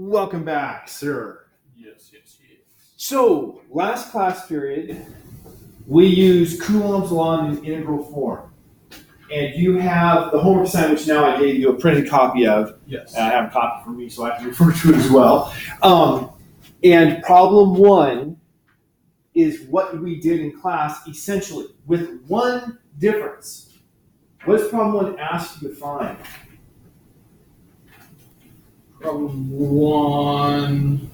Welcome back, sir. Yes. So, last class period, we used Coulomb's law in integral form. And you have the homework assignment, which now I gave you a printed copy of. Yes. And I have a copy for me, so I can refer to it as well. And problem one is what we did in class, essentially, with one difference. What does problem one ask you to find? Problem one.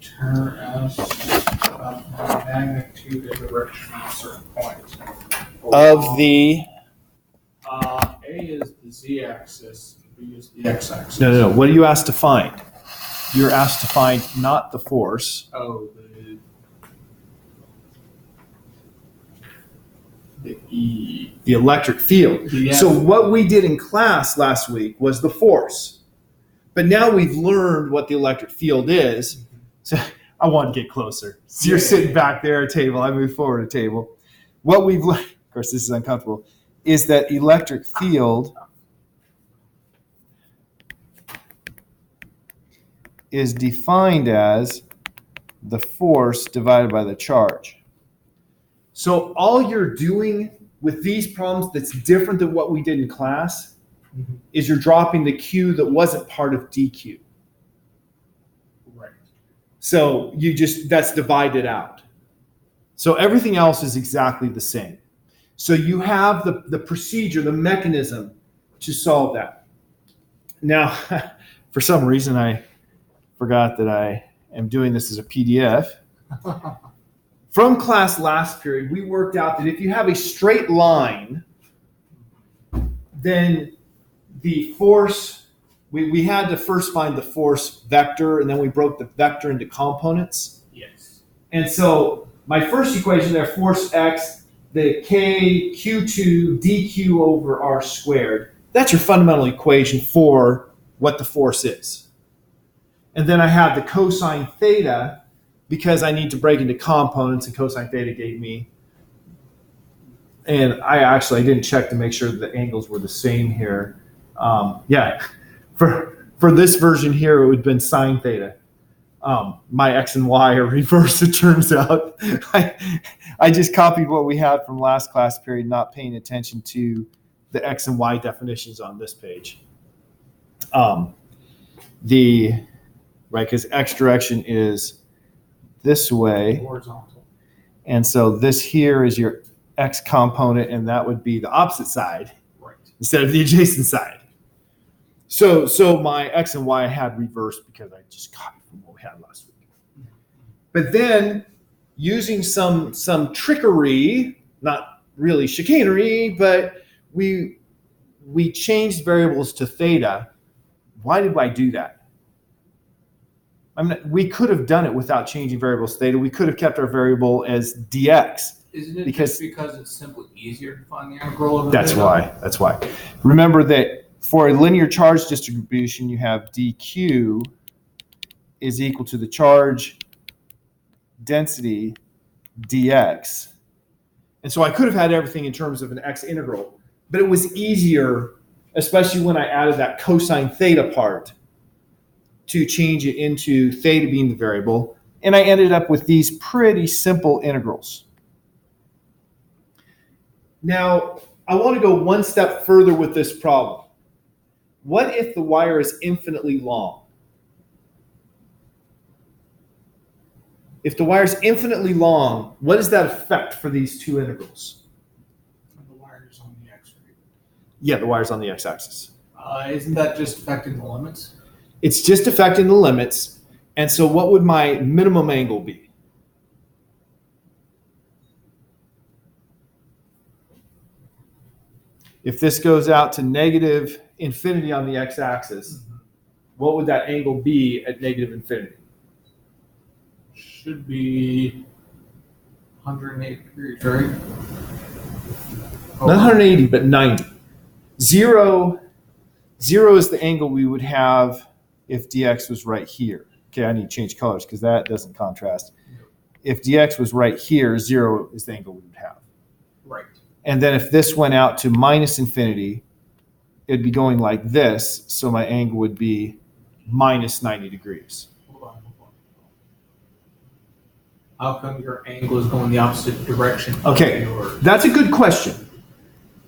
Turn us about the magnitude and direction of a certain point. Of the... A is the z-axis, and B is the x-axis. No. What are you asked to find? You're asked to find not the force. Oh, the E. The electric field. The So what we did in class last week was the force. But now we've learned what the electric field is. So I want to get closer. So you're sitting back there at a table. I move forward a table. What we've learned, of course this is uncomfortable, is that electric field is defined as the force divided by the charge. So all you're doing with these problems that's different than what we did in class is you're dropping the Q that wasn't part of DQ. Right. So that's divided out. So everything else is exactly the same. So you have the procedure, the mechanism to solve that. Now, for some reason, I forgot that I am doing this as a PDF. From class last period, we worked out that if you have a straight line, then the force, we had to first find the force vector, and then we broke the vector into components. Yes. And so my first equation there, force X, the K, Q2, dQ over R squared, that's your fundamental equation for what the force is. And then I have the cosine theta, because I need to break into components, and cosine theta gave me, and I didn't check to make sure that the angles were the same here. For this version here, it would have been sine theta. My X and Y are reversed, it turns out. I just copied what we had from last class period, not paying attention to the X and Y definitions on this page. Because X direction is this way. Horizontal. And so this here is your X component, and that would be the opposite side, right, instead of the adjacent side. So my X and Y had reversed because I just copied from what we had last week. But then using some trickery, not really chicanery, but we changed variables to theta. Why did I do that? We could have done it without changing variables theta. We could have kept our variable as dx. Isn't it because it's simply easier to find the integral of That's why. Remember that for a linear charge distribution, you have dq is equal to the charge density dx. And so I could have had everything in terms of an x integral, but it was easier, especially when I added that cosine theta part, to change it into theta being the variable, and I ended up with these pretty simple integrals. Now, I want to go one step further with this problem. What if the wire is infinitely long? If the wire is infinitely long, what does that affect for these two integrals? The wire's on the x, right? Yeah, the wire's on the x-axis. Isn't that just affecting the limits? It's just affecting the limits. And so what would my minimum angle be? If this goes out to negative infinity on the x-axis, what would that angle be at negative infinity? Should be 180 degrees, right? Not 180, but 90. Zero is the angle we would have if dx was right here. Okay, I need to change colors because that doesn't contrast. If dx was right here, 0 is the angle we would have. Right. And then if this went out to minus infinity, it'd be going like this, so my angle would be minus 90 degrees. Hold on. How come your angle is going the opposite direction? Okay, that's a good question.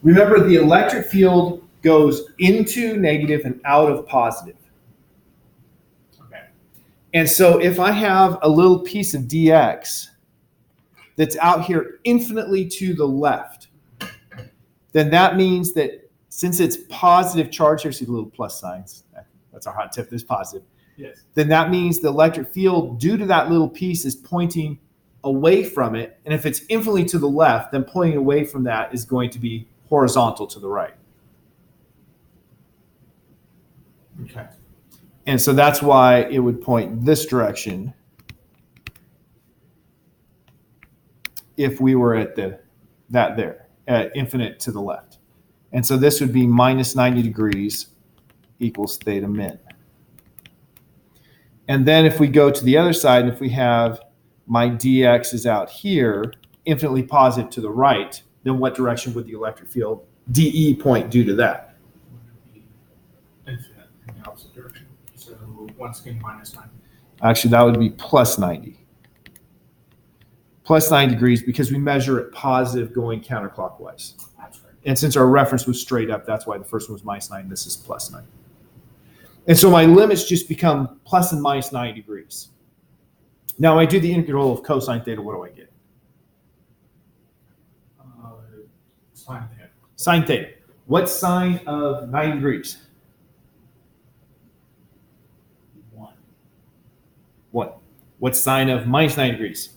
Remember, the electric field goes into negative and out of positive. Okay. And so if I have a little piece of dx that's out here infinitely to the left, then that means that since it's positive charge, here, see the little plus signs, that's our hot tip, this positive. Yes. Then that means the electric field due to that little piece is pointing away from it. And if it's infinitely to the left, then pointing away from that is going to be horizontal to the right. Okay. And so that's why it would point this direction if we were at at infinite to the left. And so this would be minus 90 degrees equals theta min. And then if we go to the other side, and if we have my dx is out here, infinitely positive to the right, then what direction would the electric field dE point due to that? Infinite in the opposite direction. So once again, minus 90. Actually, that would be plus 90. Plus 90 degrees because we measure it positive going counterclockwise. That's right. And since our reference was straight up, that's why the first one was minus 9, this is plus 9. And so my limits just become plus and minus 90 degrees. Now, when I do the integral of cosine theta, what do I get? Sine theta. Sine theta. What's sine of 90 degrees? 1. 1. What's sine of minus 90 degrees?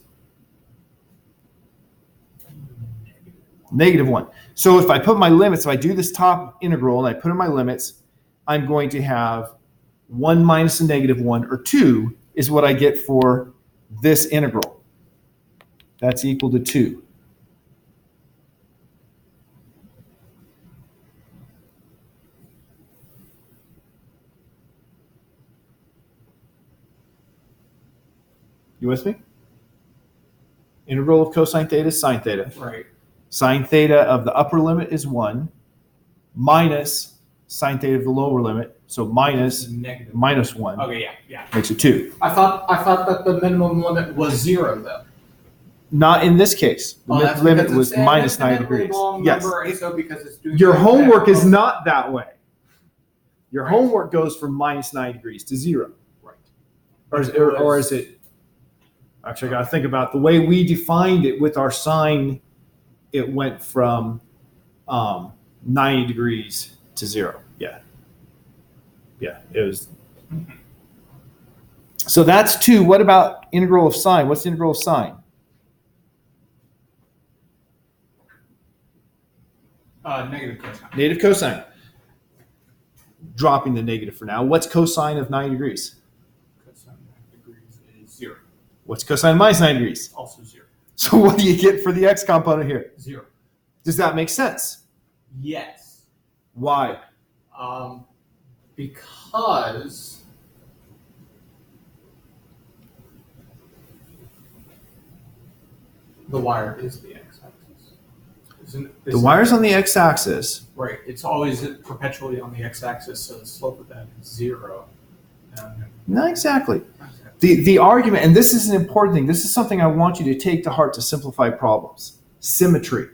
Negative 1. So if I put my limits, if I do this top integral and I put in my limits, I'm going to have 1 minus a negative 1, or 2 is what I get for this integral. That's equal to 2. You with me? Integral of cosine theta is sine theta. Right. Sine theta of the upper limit is 1 minus sine theta of the lower limit. So minus Negative. minus 1 Okay, yeah. makes it 2. I thought that the minimum limit was 0 though. Not in this case. The That's limit because was it's minus an 90 infinitely degrees. long Yes. number, and so because it's doing Your that, homework is well, not that way. Your Right. homework goes from minus 90 degrees to 0. Right. Or is it? Actually, I got to think about the way we defined it with our sign. It went from 90 degrees to 0. Yeah. Yeah, it was. So that's 2. What about integral of sine? What's the integral of sine? Negative cosine. Negative cosine. Dropping the negative for now. What's cosine of 90 degrees? Cosine of 90 degrees is 0. What's cosine of minus 90 degrees? Also 0. So what do you get for the x component here? 0. Does that make sense? Yes. Why? Because the wire is the x-axis. The wire's on the x-axis. Right. It's always perpetually on the x-axis, so the slope of that is 0. Not exactly. The argument, and this is an important thing, this is something I want you to take to heart to simplify problems. Symmetry.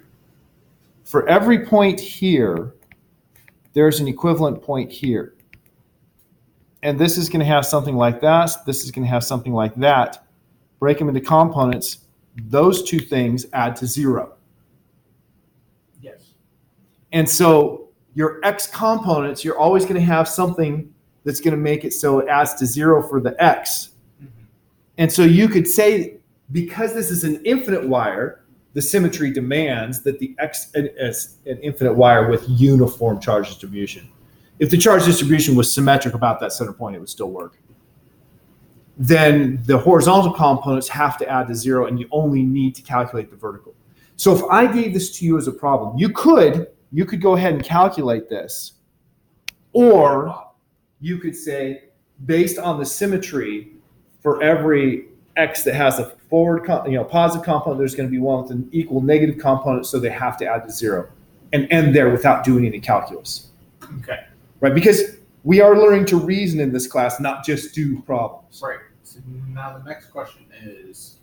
For every point here, there's an equivalent point here. And this is going to have something like that. This is going to have something like that. Break them into components. Those two things add to 0. Yes. And so your x components, you're always going to have something that's going to make it so it adds to 0 for the x. Mm-hmm. And so you could say, because this is an infinite wire, the symmetry demands that the x is an infinite wire with uniform charge distribution. If the charge distribution was symmetric about that center point, it would still work. Then the horizontal components have to add to 0, and you only need to calculate the vertical. So if I gave this to you as a problem, you could go ahead and calculate this, or you could say, based on the symmetry, for every x that has a forward, positive component, there's going to be one with an equal negative component, so they have to add to 0, and end there without doing any calculus. Okay. Right? Because we are learning to reason in this class, not just do problems. Right. So now the next question is,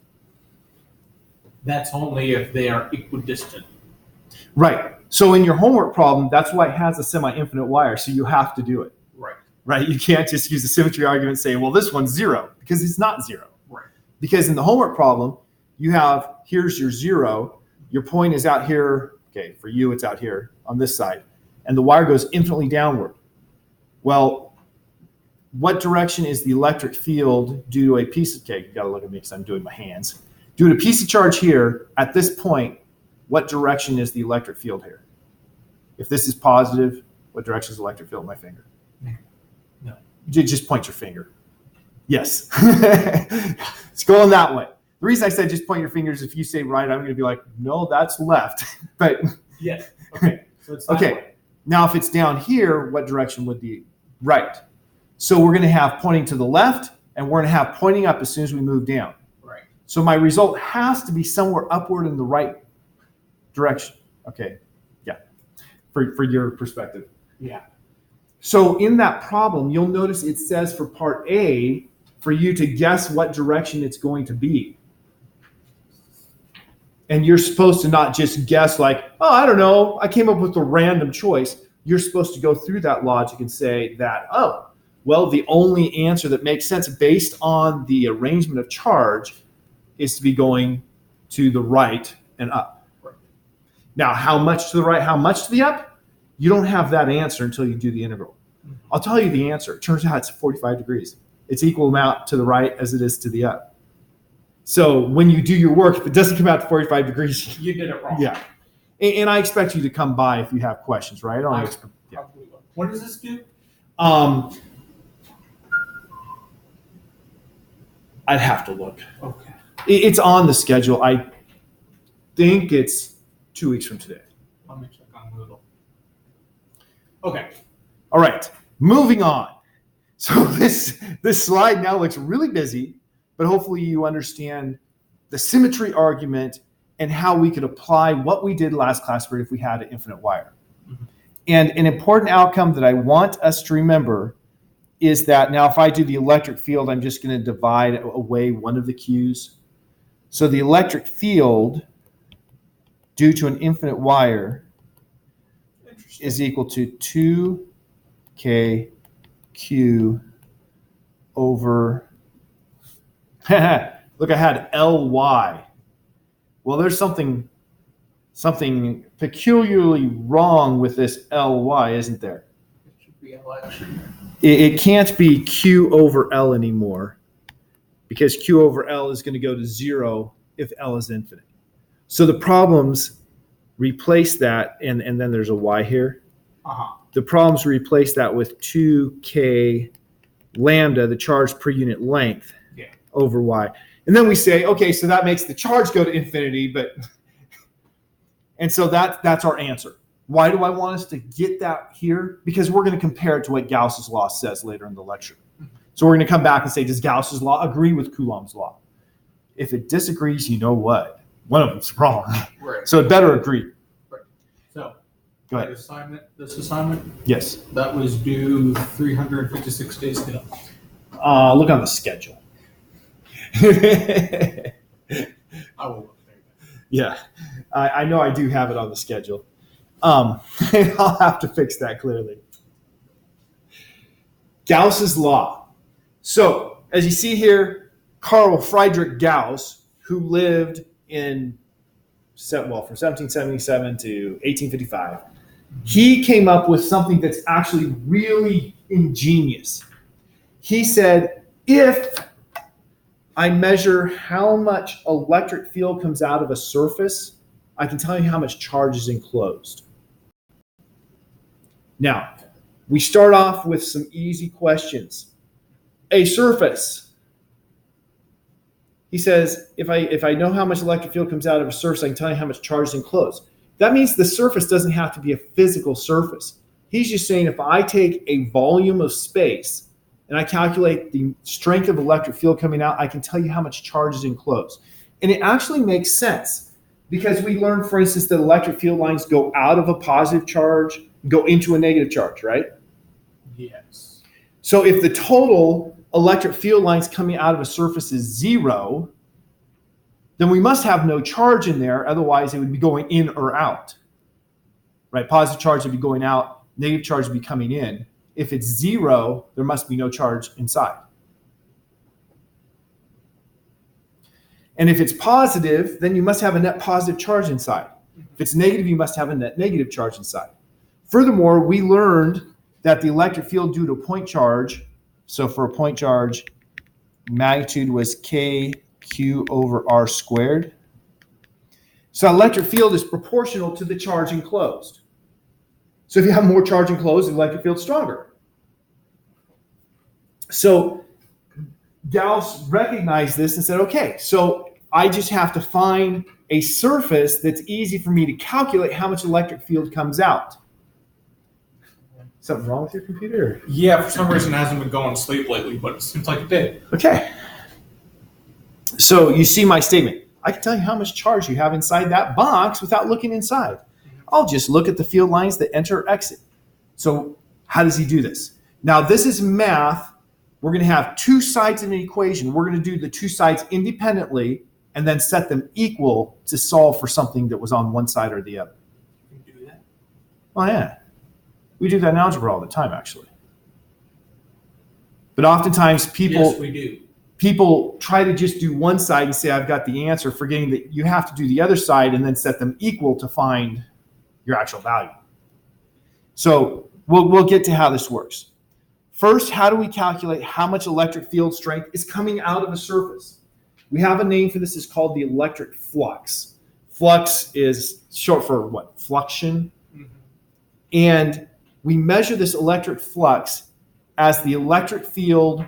that's only if they are equidistant. Right. So in your homework problem, that's why it has a semi-infinite wire, so you have to do it. Right. Right? You can't just use the symmetry argument and say, well, this one's 0, because it's not 0. Right. Because in the homework problem, you have, here's your 0, your point is out here, okay, for you it's out here on this side, and the wire goes infinitely downward. Well, what direction is the electric field due to a piece of, okay, you gotta look at me because I'm doing my hands. Due to a piece of charge here, at this point, what direction is the electric field here? If this is positive, what direction is the electric field in my finger? No. Just point your finger. Yes. It's going that way. The reason I said just point your fingers, if you say right, I'm going to be like, no, that's left. But yes. Okay. So it's okay. way. Now, if it's down here, what direction would be right? So we're going to have pointing to the left, and we're going to have pointing up as soon as we move down. Right. So my result has to be somewhere upward in the right direction. Okay. Yeah. For your perspective. Yeah. So in that problem, you'll notice it says for part A, for you to guess what direction it's going to be. And you're supposed to not just guess like, oh, I don't know, I came up with a random choice. You're supposed to go through that logic and say that, oh, well, the only answer that makes sense based on the arrangement of charge is to be going to the right and up. Right. Now, how much to the right, how much to the up? You don't have that answer until you do the integral. I'll tell you the answer. It turns out it's 45 degrees. It's equal amount to the right as it is to the up. So when you do your work, if it doesn't come out to 45 degrees, You did it wrong. yeah. And I expect you to come by if you have questions, right? I don't expect, yeah. Probably will. What does this do? I'd have to look. Okay. It's on the schedule. I think it's 2 weeks from today. Let me check on Moodle. Okay. All right, moving on. So this slide now looks really busy, but hopefully you understand the symmetry argument and how we could apply what we did last class for if we had an infinite wire. Mm-hmm. And an important outcome that I want us to remember is that now if I do the electric field, I'm just going to divide away one of the Q's. So the electric field due to an infinite wire is equal to 2kq over, look, I had Ly. Well, there's something peculiarly wrong with this Ly, isn't there? It should be election. It can't be Q over L anymore because Q over L is going to go to 0 if L is infinite. So the problems replace that, and then there's a Y here. Uh-huh. The problems replace that with 2k lambda, the charge per unit length, over Y. And then we say, okay, so that makes the charge go to infinity, and so that's our answer. Why do I want us to get that here? Because we're going to compare it to what Gauss's law says later in the lecture. So we're going to come back and say, does Gauss's law agree with Coulomb's law? If it disagrees, you know what? One of them's wrong. Right. So it better agree. Right. So, Go ahead. This assignment, Yes. that was due 356 days ago. Look on the schedule. I will look there. Yeah, I know I do have it on the schedule. I'll have to fix that clearly. Gauss's law. So, as you see here, Karl Friedrich Gauss, who lived from 1777 to 1855, he came up with something that's actually really ingenious. He said, if I measure how much electric field comes out of a surface, I can tell you how much charge is enclosed. Now, we start off with some easy questions. A surface. He says, if I know how much electric field comes out of a surface, I can tell you how much charge is enclosed. That means the surface doesn't have to be a physical surface. He's just saying if I take a volume of space and I calculate the strength of electric field coming out, I can tell you how much charge is enclosed. And it actually makes sense because we learned, for instance, that electric field lines go out of a positive charge go into a negative charge, right? Yes. So if the total electric field lines coming out of a surface is 0, then we must have no charge in there. Otherwise, it would be going in or out, right? Positive charge would be going out. Negative charge would be coming in. If it's 0, there must be no charge inside. And if it's positive, then you must have a net positive charge inside. If it's negative, you must have a net negative charge inside. Furthermore, we learned that the electric field due to a point charge, so for a point charge, magnitude was KQ over R squared. So electric field is proportional to the charge enclosed. So if you have more charge enclosed, the electric field's stronger. So Gauss recognized this and said, okay, so I just have to find a surface that's easy for me to calculate how much electric field comes out. Something wrong with your computer? Yeah, for some reason it hasn't been going to sleep lately, but it seems like it did. Okay. So you see my statement. I can tell you how much charge you have inside that box without looking inside. I'll just look at the field lines that enter or exit. So how does he do this? Now this is math. We're going to have two sides of an equation. We're going to do the two sides independently and then set them equal to solve for something that was on one side or the other. You can do that? Oh yeah. We do that in algebra all the time, actually. But oftentimes Yes, we do. people try to just do one side and say, I've got the answer, forgetting that you have to do the other side and then set them equal to find your actual value. So we'll get to how this works. First, how do we calculate how much electric field strength is coming out of a surface? We have a name for this. It's called the electric flux. Flux is short for what? Fluxion. Mm-hmm. And we measure this electric flux as the electric field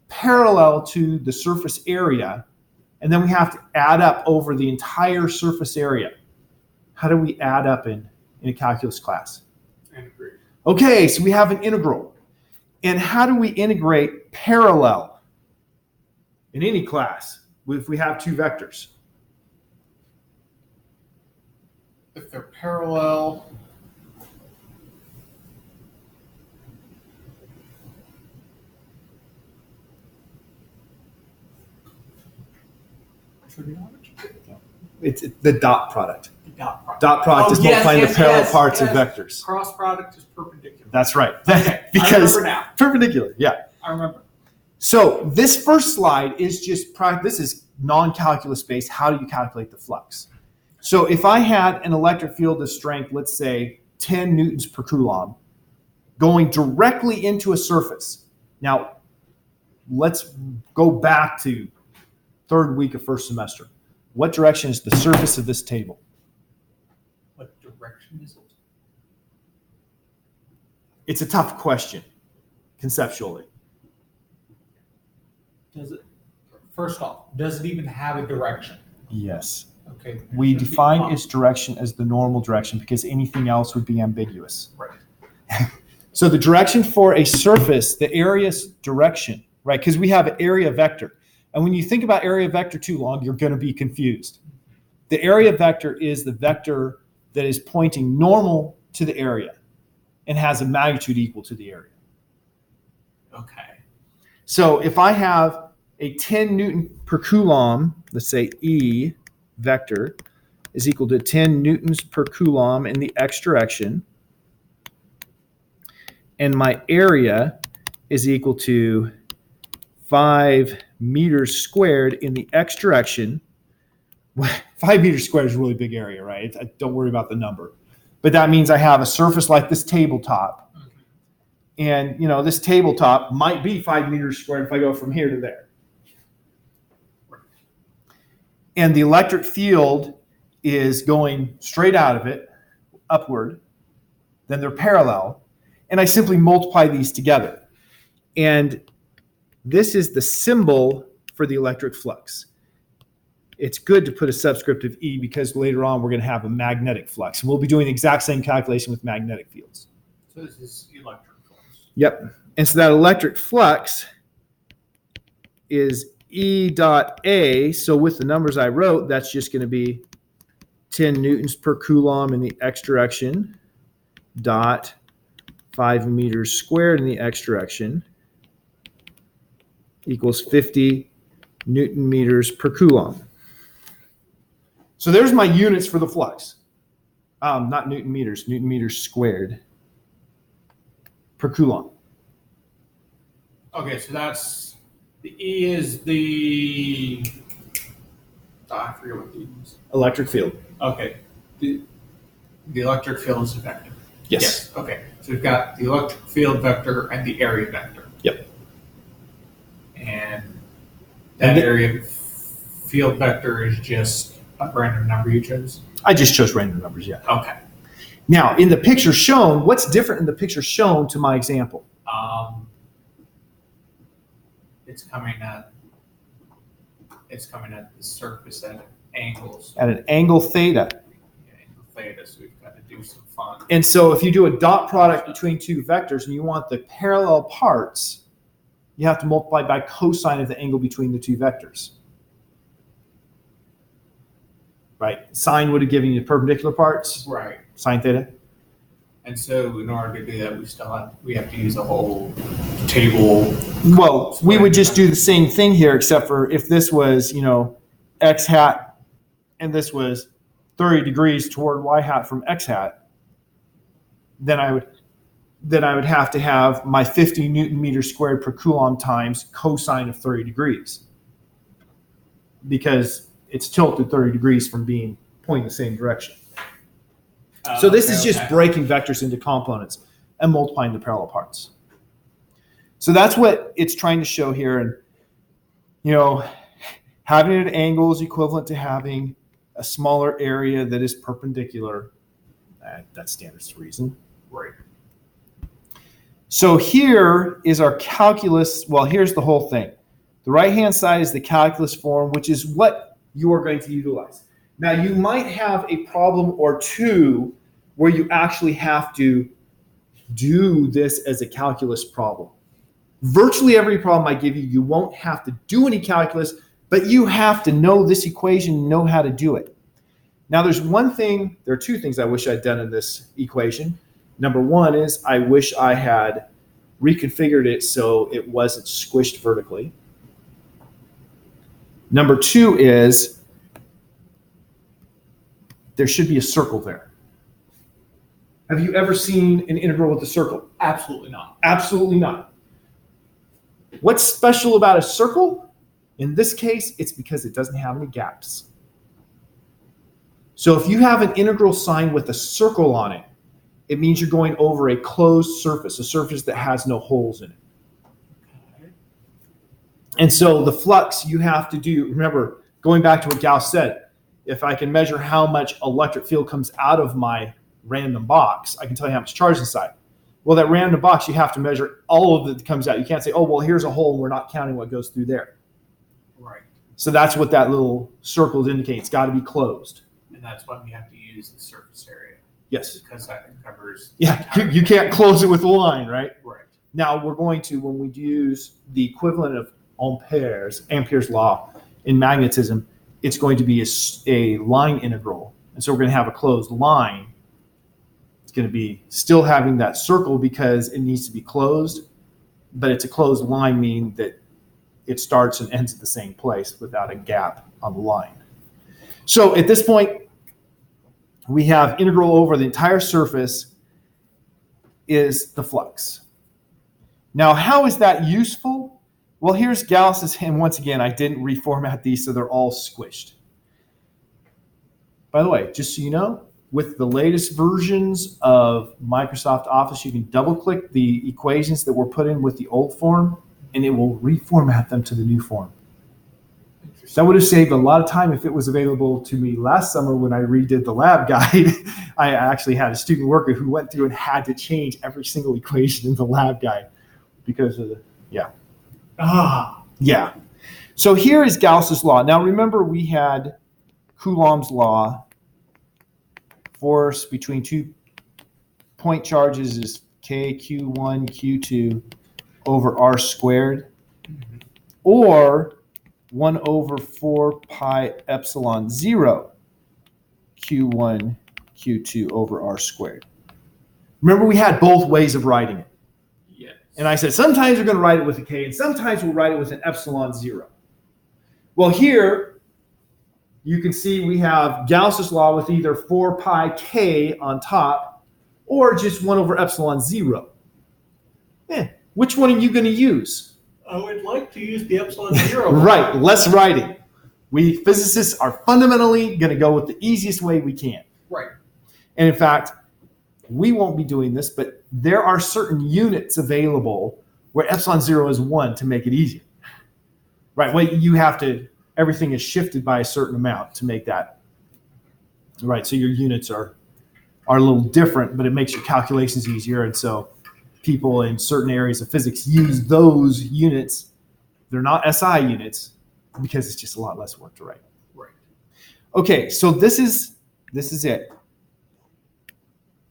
parallel to the surface area, and then we have to add up over the entire surface area. How do we add up in a calculus class? Integrate. Okay, so we have an integral. And how do we integrate parallel in any class if we have two vectors? If they're parallel, It's the dot product. the dot product. Dot product is multiplying the parallel parts of vectors. Cross product is perpendicular. That's right. Okay, Because I remember now. perpendicular, yeah. I remember. So this first slide is just this is non-calculus based. How do you calculate the flux? So if I had an electric field of strength, let's say 10 newtons per coulomb, going directly into a surface. Now, let's go back to third week of first semester. What direction is the surface of this table? What direction is it? It's a tough question, conceptually. Does it? First off, does it even have a direction? Yes. Okay. We define its direction as the normal direction because anything else would be ambiguous. Right. So the direction for a surface, the area's direction, right? Because we have an area vector. And when you think about area vector too long, you're going to be confused. The area vector is the vector that is pointing normal to the area and has a magnitude equal to the area. Okay. So if I have a 10 Newton per Coulomb, let's say E vector is equal to 10 newtons per Coulomb in the x direction, and my area is equal to 5 meters squared in the x direction. 5 meters squared is a really big area, right? Don't worry about the number. But that means I have a surface like this tabletop. And, this tabletop might be 5 meters squared if I go from here to there. And the electric field is going straight out of it, upward. Then they're parallel. And I simply multiply these together. And this is the symbol for the electric flux. It's good to put a subscript of E because later on we're going to have a magnetic flux. And we'll be doing the exact same calculation with magnetic fields. So this is electric flux. Yep. And so that electric flux is E dot A. So with the numbers I wrote, that's just going to be 10 newtons per Coulomb in the x direction dot 5 meters squared in the x direction equals 50 Newton meters per Coulomb. So there's my units for the flux. Not Newton meters squared per Coulomb. Okay, so that's the E is the. I forget what the E is. Electric field. Okay, the electric field is a vector. Yes. Okay, so we've got the electric field vector and the area vector. Yep. And that area field vector is just a random number you chose? I just chose random numbers, yeah. Okay. Now, in the picture shown, what's different in the picture shown to my example? It's coming at the surface at angles. At an angle theta. Yeah, angle theta, so we've got to do some fun. And so if you do a dot product between two vectors and you want the parallel parts, you have to multiply by cosine of the angle between the two vectors. Right? Sine would have given you the perpendicular parts. Right. Sine theta. And so in order to do that, we have to use a whole table. Well, we would just do the same thing here, except for if this was, x hat, and this was 30 degrees toward y hat from x hat, then I would have to have my 50 Newton meters squared per Coulomb times cosine of 30 degrees, because it's tilted 30 degrees from pointing the same direction. So this is just breaking vectors into components and multiplying the parallel parts. So that's what it's trying to show here. And, having it at angle is equivalent to having a smaller area that is perpendicular. That stands to reason. Right. So here is our calculus. Well, here's the whole thing. The right-hand side is the calculus form, which is what you are going to utilize. Now, you might have a problem or two where you actually have to do this as a calculus problem. Virtually every problem I give you, you won't have to do any calculus, but you have to know this equation, know how to do it. Now, there are two things I wish I'd done in this equation. Number one is I wish I had reconfigured it so it wasn't squished vertically. Number two is there should be a circle there. Have you ever seen an integral with a circle? Absolutely not. Absolutely not. What's special about a circle? In this case, it's because it doesn't have any gaps. So if you have an integral sign with a circle on it, it means you're going over a closed surface, a surface that has no holes in it. Okay. And so the flux you have to do, remember, going back to what Gauss said, if I can measure how much electric field comes out of my random box, I can tell you how much charge is inside. Well, that random box, you have to measure all of it that comes out. You can't say, oh, well, here's a hole and we're not counting what goes through there. Right. So that's what that little circle is indicating. It's got to be closed. And that's why we have to use the surface area. Yes. Because that covers. Yeah, you can't close it with a line, right? Right. Now we're going to, when we use the equivalent of Ampere's law in magnetism, it's going to be a line integral. And so we're going to have a closed line. It's going to be still having that circle because it needs to be closed, but it's a closed line, meaning that it starts and ends at the same place without a gap on the line. So at this point, we have integral over the entire surface is the flux. Now, how is that useful? Well, here's Gauss's, and once again, I didn't reformat these, so they're all squished. By the way, just so you know, with the latest versions of Microsoft Office, you can double-click the equations that were put in with the old form, and it will reformat them to the new form. That would have saved a lot of time if it was available to me last summer when I redid the lab guide. I actually had a student worker who went through and had to change every single equation in the lab guide because of the, yeah. Yeah. So here is Gauss's law. Now remember we had Coulomb's law. Force between 2 point charges is K1, Q2 over R squared, or 1 over 4 pi epsilon 0 Q1, Q2 over R squared. Remember, we had both ways of writing it. Yes. And I said, sometimes we're going to write it with a K, and sometimes we'll write it with an epsilon 0. Well, here you can see we have Gauss's law with either 4 pi K on top or just 1 over epsilon 0. Which one are you going to use? I would like to use the epsilon 0. Right, less writing. We physicists are fundamentally going to go with the easiest way we can. Right. And in fact, we won't be doing this, but there are certain units available where epsilon 0 is 1 to make it easier. Right, well, you have to, everything is shifted by a certain amount to make that. Right, so your units are a little different, but it makes your calculations easier. And so people in certain areas of physics use those units. They're not SI units because it's just a lot less work to write. Right. Okay, so this is it.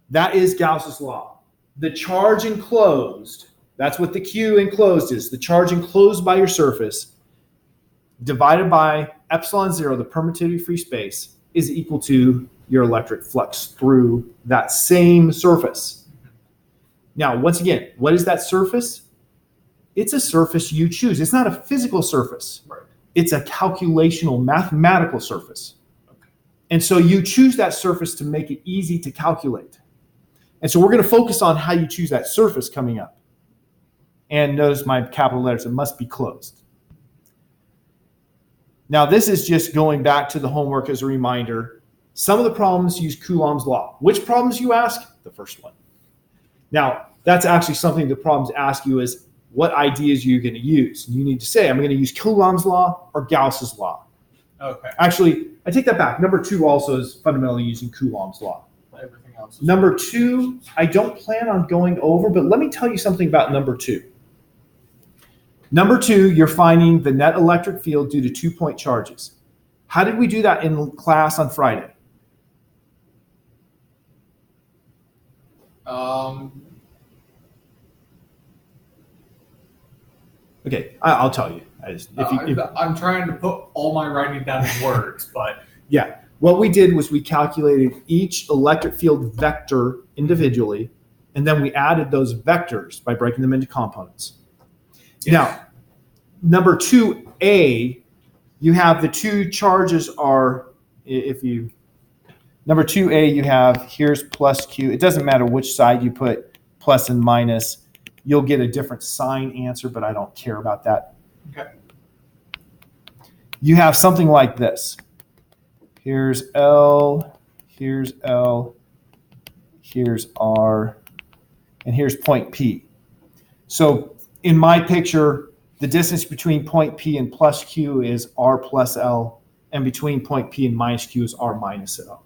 That is Gauss's law. The charge enclosed, that's what the Q enclosed is, the charge enclosed by your surface divided by epsilon 0, the permittivity free space, is equal to your electric flux through that same surface. Now, once again, what is that surface? It's a surface you choose. It's not a physical surface. Right. It's a calculational, mathematical surface. Okay. And so you choose that surface to make it easy to calculate. And so we're going to focus on how you choose that surface coming up. And notice my capital letters, it must be closed. Now, this is just going back to the homework as a reminder. Some of the problems use Coulomb's law. Which problems, you ask? The first one. Now, that's actually something the problems ask you is, what ideas are you going to use? You need to say, I'm going to use Coulomb's law or Gauss's law. Okay. Actually, I take that back. Number 2 also is fundamentally using Coulomb's law. Everything else. Number 2, I don't plan on going over, but let me tell you something about number 2. Number 2, you're finding the net electric field due to 2-point charges. How did we do that in class on Friday? Okay, I'll tell you. I'm trying to put all my writing down in words, but yeah. What we did was we calculated each electric field vector individually, and then we added those vectors by breaking them into components. Yes. Now, number 2A, you have the two charges are, number 2A, you have here's plus Q. It doesn't matter which side you put plus and minus. You'll get a different sign answer, but I don't care about that. Okay. You have something like this. Here's L, here's R, and here's point P. So in my picture, the distance between point P and plus Q is R plus L, and between point P and minus Q is R minus L.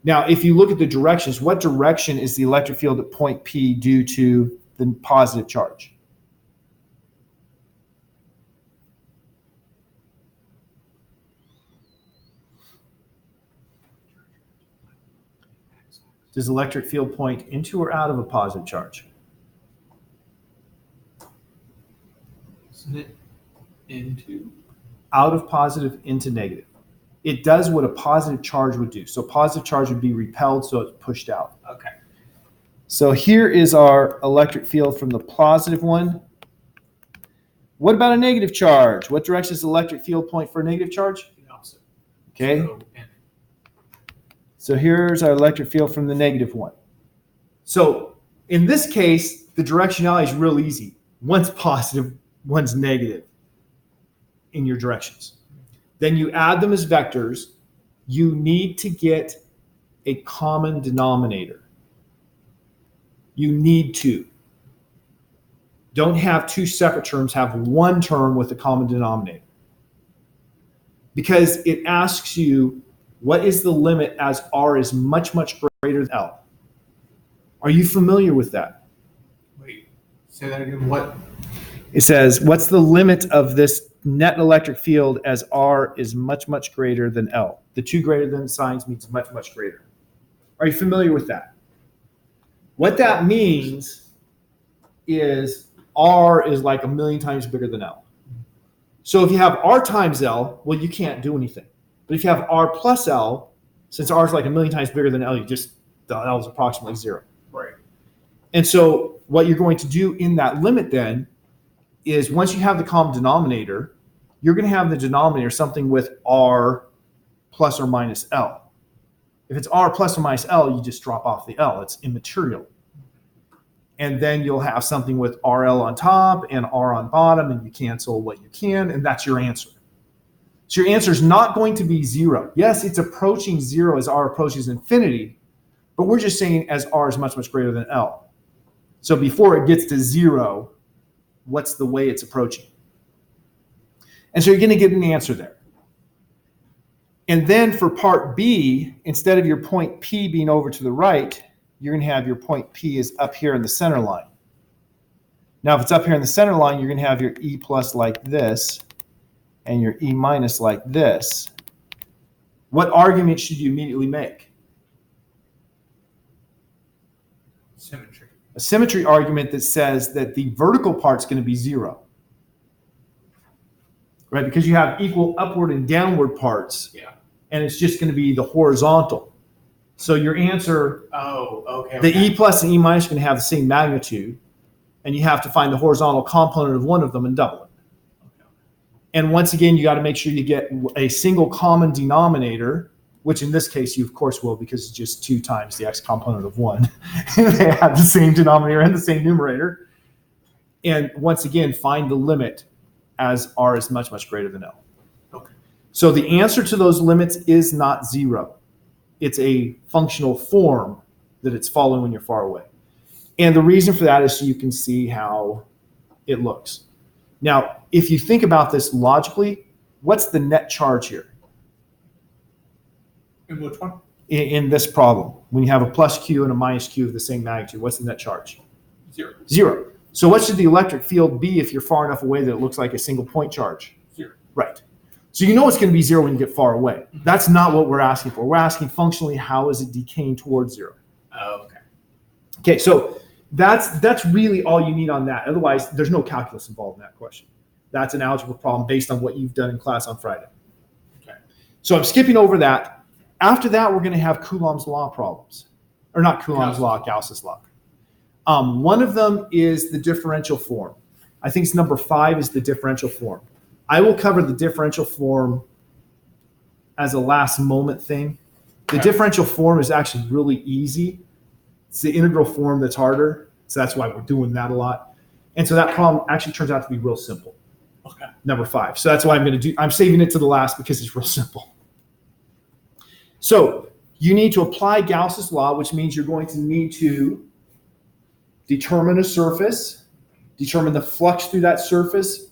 Now, if you look at the directions, what direction is the electric field at point P due to the positive charge? Does electric field point into or out of a positive charge? Isn't it into? Out of positive into negative. It does what a positive charge would do. So positive charge would be repelled, so it's pushed out. Okay. So here is our electric field from the positive one. What about a negative charge? What direction does the electric field point for a negative charge? The opposite. Okay. So here's our electric field from the negative one. So in this case, the directionality is real easy. One's positive, one's negative in your directions. Then you add them as vectors. You need to get a common denominator. You need to. Don't have two separate terms, have one term with a common denominator. Because it asks you, what is the limit as R is much, much greater than L? Are you familiar with that? Wait, say that again. What? It says, what's the limit of this net electric field as R is much, much greater than L? The two greater than signs means much, much greater. Are you familiar with that? What that means is R is like 1,000,000 times bigger than L. So if you have R times L, well, you can't do anything. But if you have R plus L, since R is like 1,000,000 times bigger than L, you just the L is approximately 0. Right. And so what you're going to do in that limit then is once you have the common denominator, you're going to have the denominator something with R plus or minus L. If it's R plus or minus L, you just drop off the L. It's immaterial. And then you'll have something with RL on top and R on bottom, and you cancel what you can, and that's your answer. So your answer is not going to be 0. Yes, it's approaching 0 as R approaches infinity, but we're just saying as R is much, much greater than L. So before it gets to 0, what's the way it's approaching? And so you're going to get an answer there. And then for part B, instead of your point P being over to the right, you're going to have your point P is up here in the center line. Now, if it's up here in the center line, you're going to have your E plus like this and your E minus like this. What argument should you immediately make? Symmetry. A symmetry argument that says that the vertical part's going to be 0. Right? Because you have equal upward and downward parts. Yeah. And it's just going to be the horizontal. So your answer, the E plus and E minus are going to have the same magnitude, and you have to find the horizontal component of one of them and double it. Okay. And once again, you got to make sure you get a single common denominator, which in this case you of course will, because it's just 2 times the x component of 1. They have the same denominator and the same numerator. And once again, find the limit as R is much, much greater than L. Okay. So the answer to those limits is not 0. It's a functional form that it's following when you're far away. And the reason for that is so you can see how it looks. Now, if you think about this logically, what's the net charge here? In which one? In this problem, when you have a plus Q and a minus Q of the same magnitude, what's the net charge? 0. 0. So what should the electric field be if you're far enough away that it looks like a single point charge? 0. Right. So you know it's going to be 0 when you get far away. That's not what we're asking for. We're asking functionally, how is it decaying towards 0? Oh, okay. Okay, so that's really all you need on that. Otherwise, there's no calculus involved in that question. That's an algebra problem based on what you've done in class on Friday. Okay. So I'm skipping over that. After that, we're going to have Coulomb's law problems. Or not Coulomb's law, Gauss's law. One of them is the differential form. I think it's number 5 is the differential form. I will cover the differential form as a last moment thing. The differential form is actually really easy. It's the integral form that's harder. So that's why we're doing that a lot. And so that problem actually turns out to be real simple. Okay. Number 5. So that's why I'm saving it to the last because it's real simple. So you need to apply Gauss's law, which means you're going to need to determine a surface, determine the flux through that surface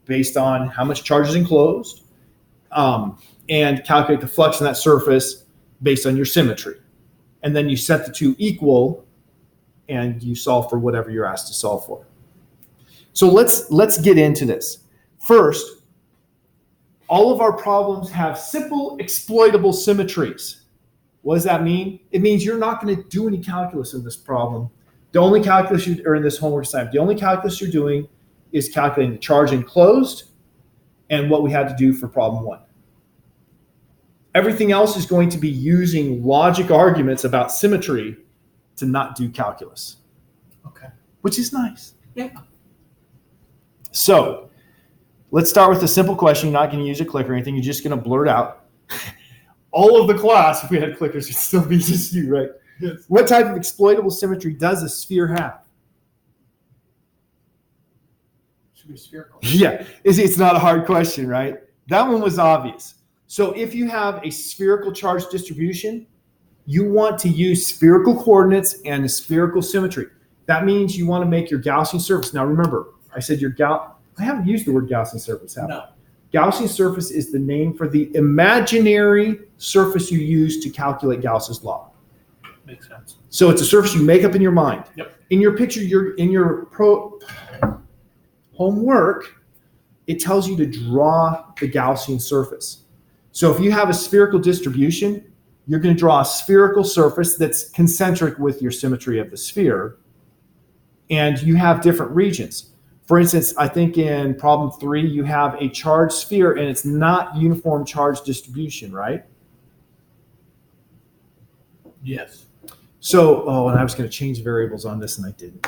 based on how much charge is enclosed, and calculate the flux in that surface based on your symmetry. And then you set the two equal, and you solve for whatever you're asked to solve for. So let's get into this. First, all of our problems have simple exploitable symmetries. What does that mean? It means you're not going to do any calculus in this problem. The only calculus or in this homework assignment, the only calculus you're doing is calculating the charge enclosed and what we had to do for problem 1. Everything else is going to be using logic arguments about symmetry to not do calculus. Okay. Which is nice. Yeah. So let's start with a simple question. You're not going to use a clicker or anything. You're just going to blurt out. All of the class, if we had clickers, it'd still be just you, right? Yes. What type of exploitable symmetry does a sphere have? Should be spherical. Yeah, it's not a hard question, right? That one was obvious. So if you have a spherical charge distribution, you want to use spherical coordinates and a spherical symmetry. That means you want to make your Gaussian surface. Now remember, I said I haven't used the word Gaussian surface, have I? No. Gaussian surface is the name for the imaginary surface you use to calculate Gauss's law. Makes sense. So it's a surface you make up in your mind. Yep. In your picture, in your homework, it tells you to draw the Gaussian surface. So if you have a spherical distribution, you're going to draw a spherical surface that's concentric with your symmetry of the sphere. And you have different regions. For instance, I think in problem 3, you have a charged sphere and it's not uniform charge distribution, right? Yes. So, and I was going to change variables on this, and I didn't.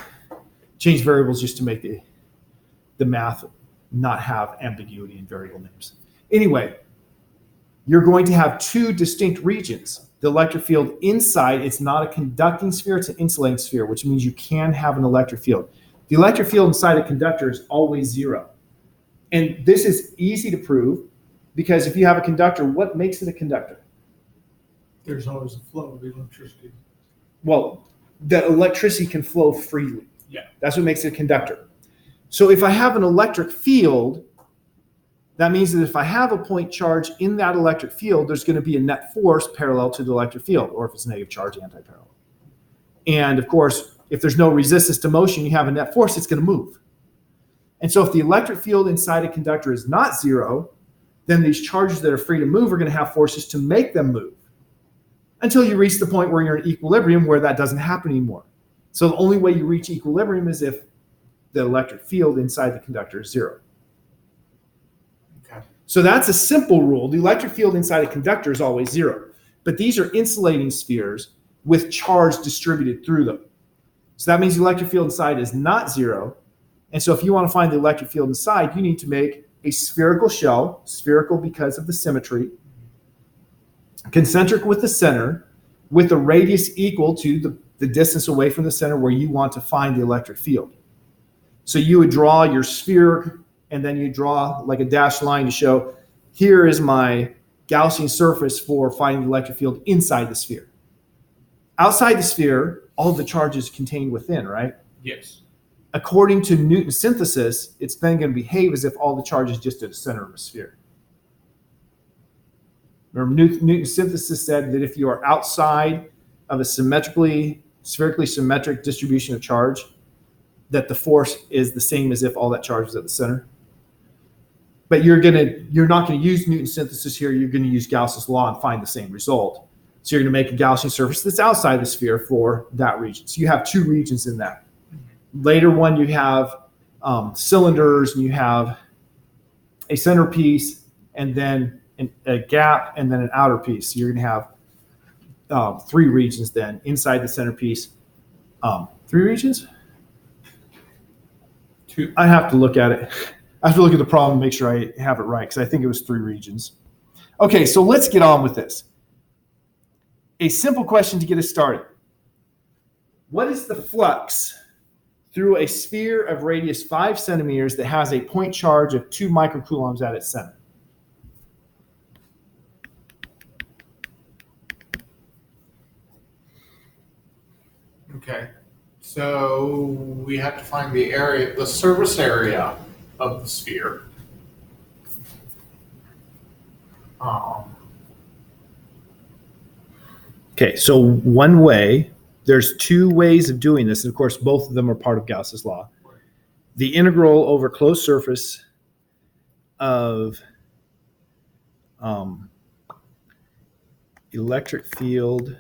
Change variables just to make the math not have ambiguity in variable names. Anyway, you're going to have two distinct regions. The electric field inside, it's not a conducting sphere, it's an insulating sphere, which means you can have an electric field. The electric field inside a conductor is always zero. And this is easy to prove because if you have a conductor, what makes it a conductor? There's always a flow of electricity. Well, the electricity can flow freely. Yeah. That's what makes it a conductor. So if I have an electric field, that means that if I have a point charge in that electric field, there's going to be a net force parallel to the electric field, or if it's negative charge, anti-parallel. And of course, if there's no resistance to motion, you have a net force, it's going to move. And so if the electric field inside a conductor is not zero, then these charges that are free to move are going to have forces to make them move until you reach the point where you're in equilibrium where that doesn't happen anymore. So the only way you reach equilibrium is if the electric field inside the conductor is zero. Okay. So that's a simple rule. The electric field inside a conductor is always zero. But these are insulating spheres with charge distributed through them. So that means the electric field inside is not zero. And so if you want to find the electric field inside, you need to make a spherical shell, spherical because of the symmetry, concentric with the center, with a radius equal to the distance away from the center where you want to find the electric field. So you would draw your sphere, and then you draw like a dashed line to show, here is my Gaussian surface for finding the electric field inside the sphere. Outside the sphere, all the charge is contained within, right? Yes. According to Newton's synthesis, it's then going to behave as if all the charge is just at the center of a sphere. Remember, Newton's synthesis said that if you are outside of a spherically symmetric distribution of charge, that the force is the same as if all that charge is at the center. But you're not going to use Newton's synthesis here. You're going to use Gauss's law and find the same result. So you're going to make a Gaussian surface that's outside the sphere for that region. So you have two regions in that. Later one, you have cylinders, and you have a centerpiece, and then a gap, and then an outer piece. So you're going to have three regions then inside the centerpiece. Three regions? Two. I have to look at it. I have to look at the problem and make sure I have it right, because I think it was three regions. Okay, so let's get on with this. A simple question to get us started. What is the flux through a sphere of radius 5 centimeters that has a point charge of 2 microcoulombs at its center? Okay. So we have to find the area, the surface area of the sphere. Okay, so one way, there's two ways of doing this, and of course both of them are part of Gauss's law. The integral over closed surface of electric field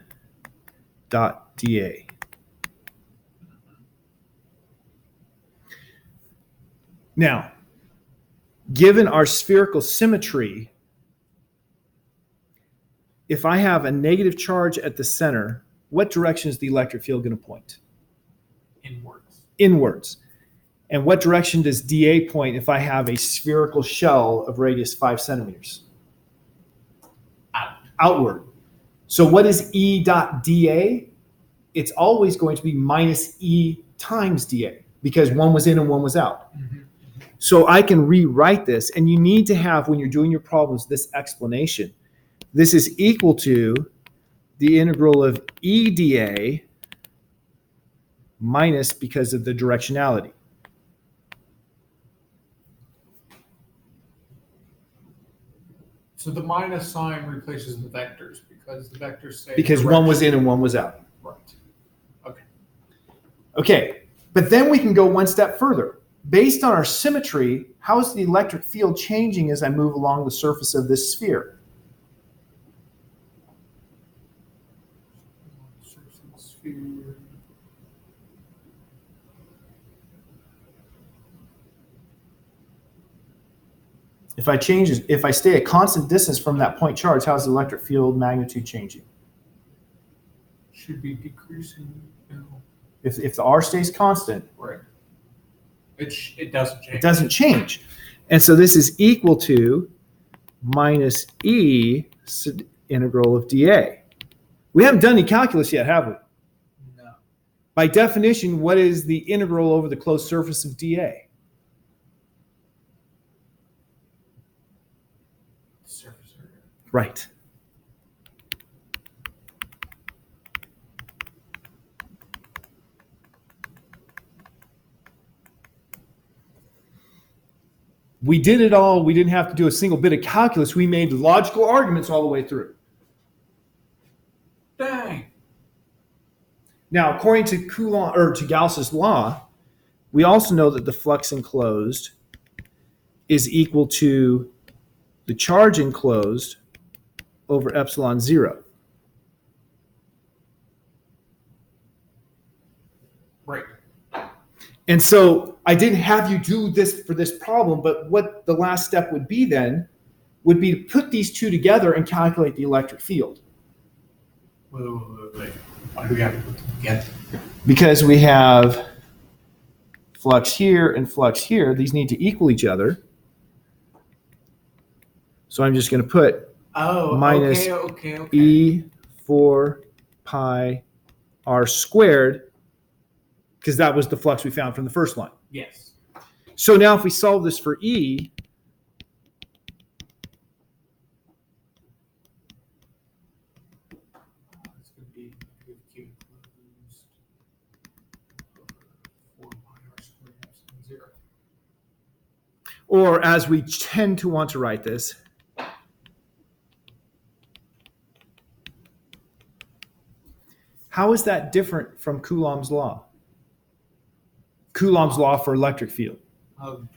dot dA. Now, given our spherical symmetry, if I have a negative charge at the center, what direction is the electric field going to point? Inwards. Inwards. And what direction does dA point if I have a spherical shell of radius 5 centimeters? Out. Outward. So what is E dot dA? It's always going to be minus E times dA, because one was in and one was out. Mm-hmm. So I can rewrite this, and you need to have, when you're doing your problems, this explanation. This is equal to the integral of E dA minus, because of the directionality. So the minus sign replaces the vectors because the vectors say Because one was in and one was out. Right. Okay. Okay, but then we can go one step further. Based on our symmetry, how is the electric field changing as I move along the surface of this sphere? Sphere. If I stay a constant distance from that point charge, how is the electric field magnitude changing? should be decreasing. No. If the R stays constant, Right. It doesn't change. it doesn't change. And so this is equal to minus E integral of dA. We haven't done any calculus yet, have we? No. By definition, what is the integral over the closed surface of dA? Surface area. Right. We did it all. We didn't have to do a single bit of calculus. We made logical arguments all the way through. Dang. Now, according to to Gauss's law, we also know that the flux enclosed is equal to the charge enclosed over epsilon 0. Right. And so I didn't have you do this for this problem, but what the last step would be then would be to put these two together and calculate the electric field. Wait. Why do we have to put them together? Because we have flux here and flux here. These need to equal each other. So I'm just going to put minus okay. E 4 pi r squared, because that was the flux we found from the first line. Yes. So now if we solve this for E, It's going to be negative Q enclosed over 4 pi r squared epsilon 0. or as we tend to want to write this, how is that different from Coulomb's law? Coulomb's law for electric field.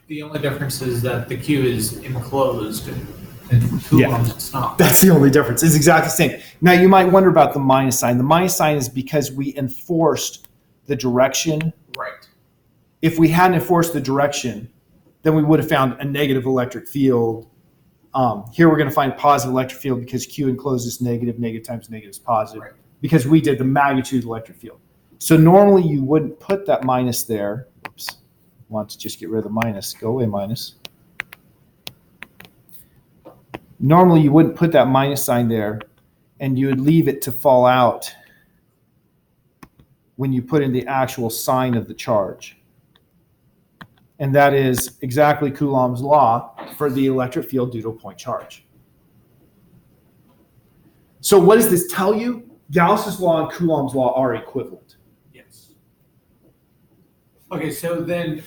The only difference is that the Q is enclosed and Coulomb's it's not. That's the only difference. It's exactly the same. Now, you might wonder about the minus sign. The minus sign is because we enforced the direction. Right. If we hadn't enforced the direction, then we would have found a negative electric field. Here we're going to find positive electric field because Q enclosed is negative. Negative times negative is positive. Right. Because we did the magnitude of the electric field. So normally you wouldn't put that minus there. Oops. Want to just get rid of the minus. Go away, minus. Normally you wouldn't put that minus sign there, and you would leave it to fall out when you put in the actual sign of the charge. And that is exactly Coulomb's law for the electric field due to a point charge. So what does this tell you? Gauss's law and Coulomb's law are equivalent. Yes. Okay, so then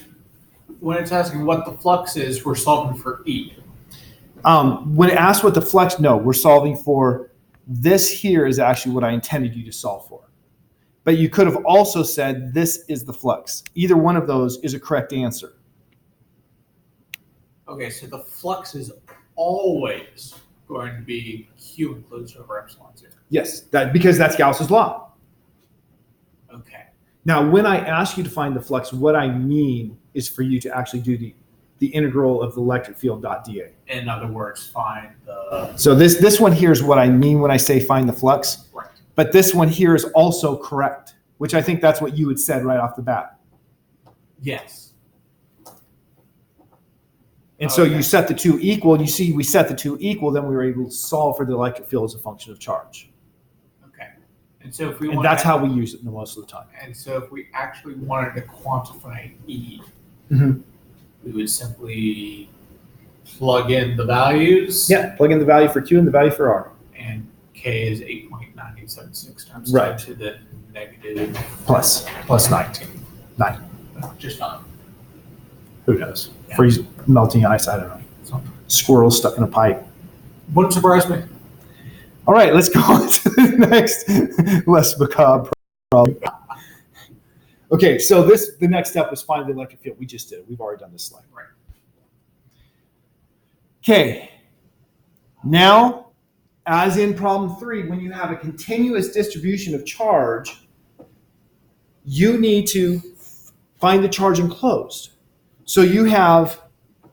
when it's asking what the flux is, we're solving for E. When it asks what the flux, no, we're solving for this here is actually what I intended you to solve for. But you could have also said this is the flux. Either one of those is a correct answer. Okay, so the flux is always going to be Q enclosed over epsilon 0. Yes, because that's Gauss's law. Okay. Now, when I ask you to find the flux, what I mean is for you to actually do the integral of the electric field dot dA. In other words, find the... So this one here is what I mean when I say find the flux. Right. But this one here is also correct, which I think that's what you had said right off the bat. Yes. And so you set the two equal, and you see we set the two equal, then we were able to solve for the electric field as a function of charge. Okay. And so if we And that's how we use it most of the time. And so if we actually wanted to quantify E, Mm-hmm. we would simply plug in the values. Yeah, plug in the value for Q and the value for R. And K is 8.9876 times Right. 10 to the negative Plus 19. 9. Just 9. Who knows? Yeah. Freeze, melting ice, I don't know. Something. Squirrel stuck in a pipe. Wouldn't surprise me. All right, let's go on to the next less macabre problem. Okay, so the next step was find the electric field. We just did. We've already done this slide. Right. Okay. Now, as in problem 3, when you have a continuous distribution of charge, you need to find the charge enclosed. So you have,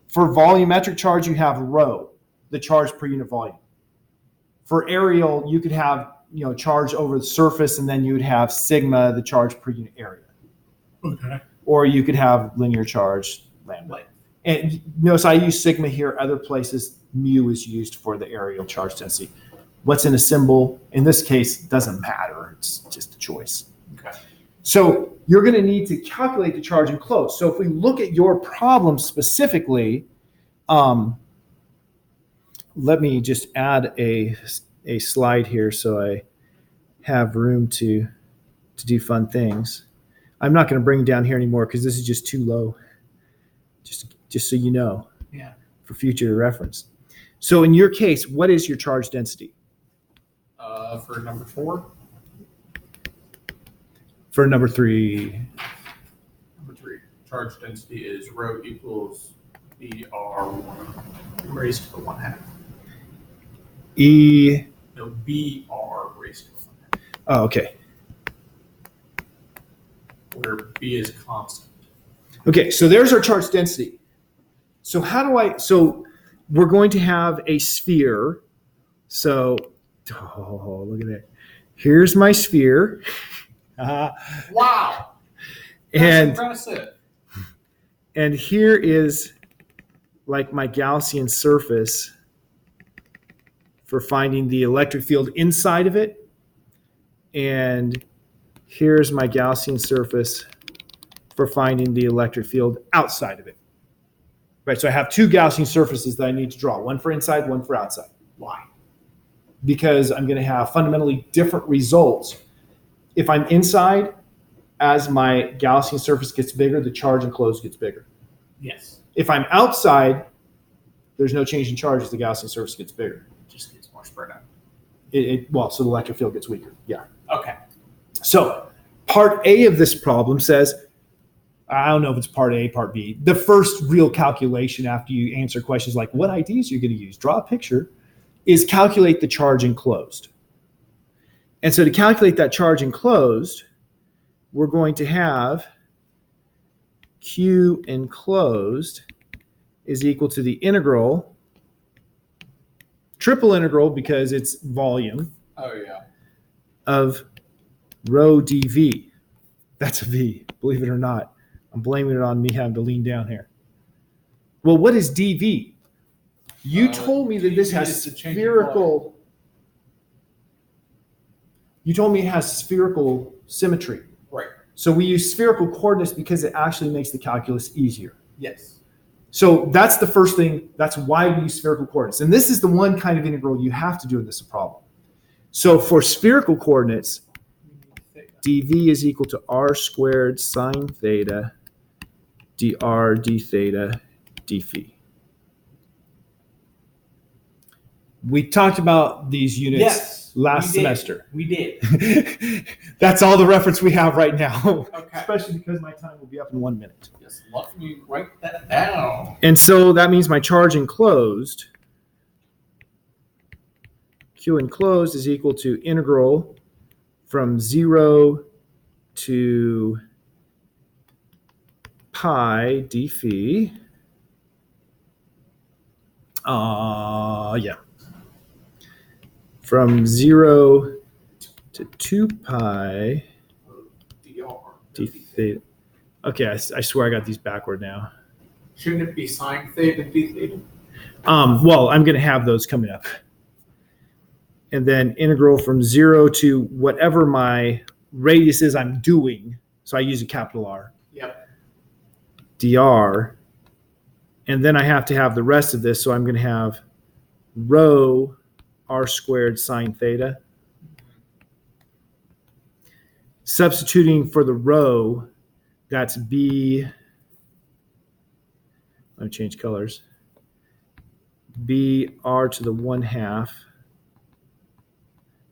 for volumetric charge, you have rho, the charge per unit volume. For areal, you could have charge over the surface, and then you would have sigma, the charge per unit area. Okay. Or you could have linear charge lambda. And notice I use sigma here. Other places, mu is used for the areal charge density. What's in a symbol, in this case, doesn't matter. It's just a choice. Okay. So you're going to need to calculate the charge enclosed. So if we look at your problem specifically, let me just add a slide here so I have room to do fun things. I'm not going to bring it down here anymore because this is just too low. Just so you know, for future reference. So in your case, what is your charge density? For number 4. For number 3. Number 3, charge density is rho equals BR1 raised to the 1/2. No, BR raised to the 1/2. Oh, okay. Where B is constant. Okay, so there's our charge density. So so we're going to have a sphere. So, look at that. Here's my sphere. Wow. And impressive. And here is like my Gaussian surface for finding the electric field inside of it. And here's my Gaussian surface for finding the electric field outside of it. Right, so I have 2 Gaussian surfaces that I need to draw, one for inside, one for outside. Why? Because I'm going to have fundamentally different results. If I'm inside, as my Gaussian surface gets bigger, the charge enclosed gets bigger. Yes. If I'm outside, there's no change in charge as the Gaussian surface gets bigger. It just gets more spread out. So the electric field gets weaker. Yeah. Okay. So part A of this problem says, I don't know if it's part A, part B. The first real calculation after you answer questions like what IDs you're going to use, draw a picture, is calculate the charge enclosed. And so to calculate that charge enclosed, we're going to have Q enclosed is equal to the integral, triple integral because it's volume. Oh, yeah. Of rho dV. That's a V, believe it or not. I'm blaming it on me having to lean down here. Well, what is dV? You told me that this has spherical. You told me it has spherical symmetry. Right. So we use spherical coordinates because it actually makes the calculus easier. Yes. So that's the first thing. That's why we use spherical coordinates. And this is the one kind of integral you have to do in this problem. So for spherical coordinates, dV is equal to r squared sine theta dr d theta d phi. We talked about these units last semester. We did. That's all the reference we have right now. Okay. Especially because my time will be up in 1 minute. Just let me write that down. And so that means my charge enclosed, Q enclosed is equal to integral from 0 to pi d phi. From 0 to 2 pi d theta. Okay, I swear I got these backward now. Shouldn't it be sine theta d theta? Well, I'm going to have those coming up. And then integral from 0 to whatever my radius is I'm doing. So I use a capital R. Yep. dr. And then I have to have the rest of this. So I'm going to have rho r squared sine theta. Substituting for the rho, that's B. Let me change colors. B r to the 1/2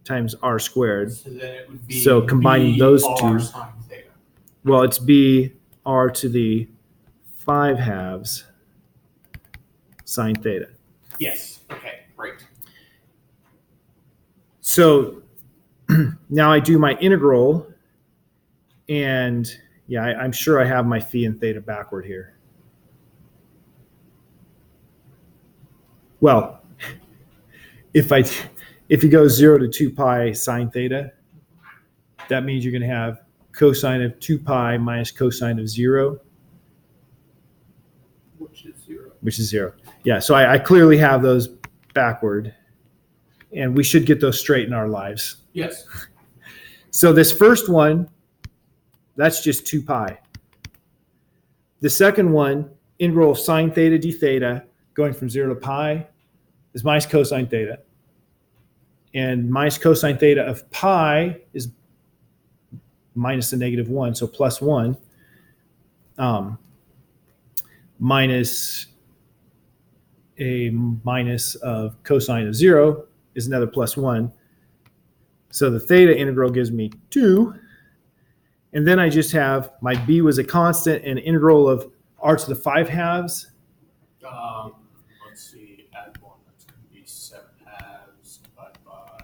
times r squared. So then it would be So combining those two. Sine theta. Well, it's B r to the 5/2 sine theta. Yes. Okay. Great. So now I do my integral, and yeah, I'm sure I have my phi and theta backward here. Well, if if you go 0 to 2 pi sine theta, that means you're going to have cosine of 2 pi minus cosine of 0. Which is 0. Yeah, so I clearly have those backward, and we should get those straight in our lives. Yes. So this first one, that's just 2 pi. The second one, integral of sine theta d theta, going from 0 to pi, is minus cosine theta. And minus cosine theta of pi is minus a negative 1, so plus 1. Minus a minus of cosine of 0 is another plus 1. So the theta integral gives me 2. And then I just have my b was a constant and integral of r to the 5 halves. Let's see, add 1, that's going to be 7 halves divided by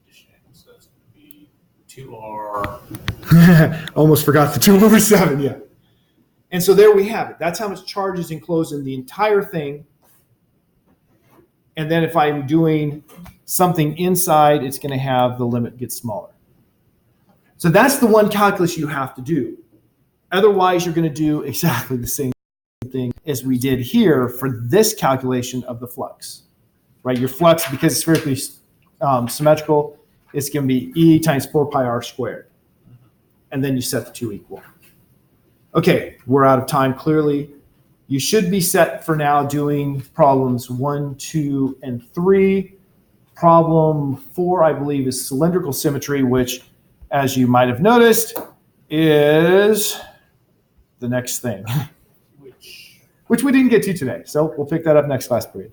addition, so that's going to be 2r. Almost forgot the 2 over 7, yeah. And so there we have it. That's how much charge is enclosed in the entire thing. And then if I'm doing something inside, it's going to have the limit get smaller. So that's the one calculus you have to do. Otherwise, you're going to do exactly the same thing as we did here for this calculation of the flux. Right? Your flux, because it's spherically symmetrical, it's going to be E times 4 pi r squared. And then you set the two equal. Okay, we're out of time clearly. You should be set for now doing problems 1, 2, and 3. Problem 4, I believe, is cylindrical symmetry, which, as you might have noticed, is the next thing, which we didn't get to today. So we'll pick that up next class period.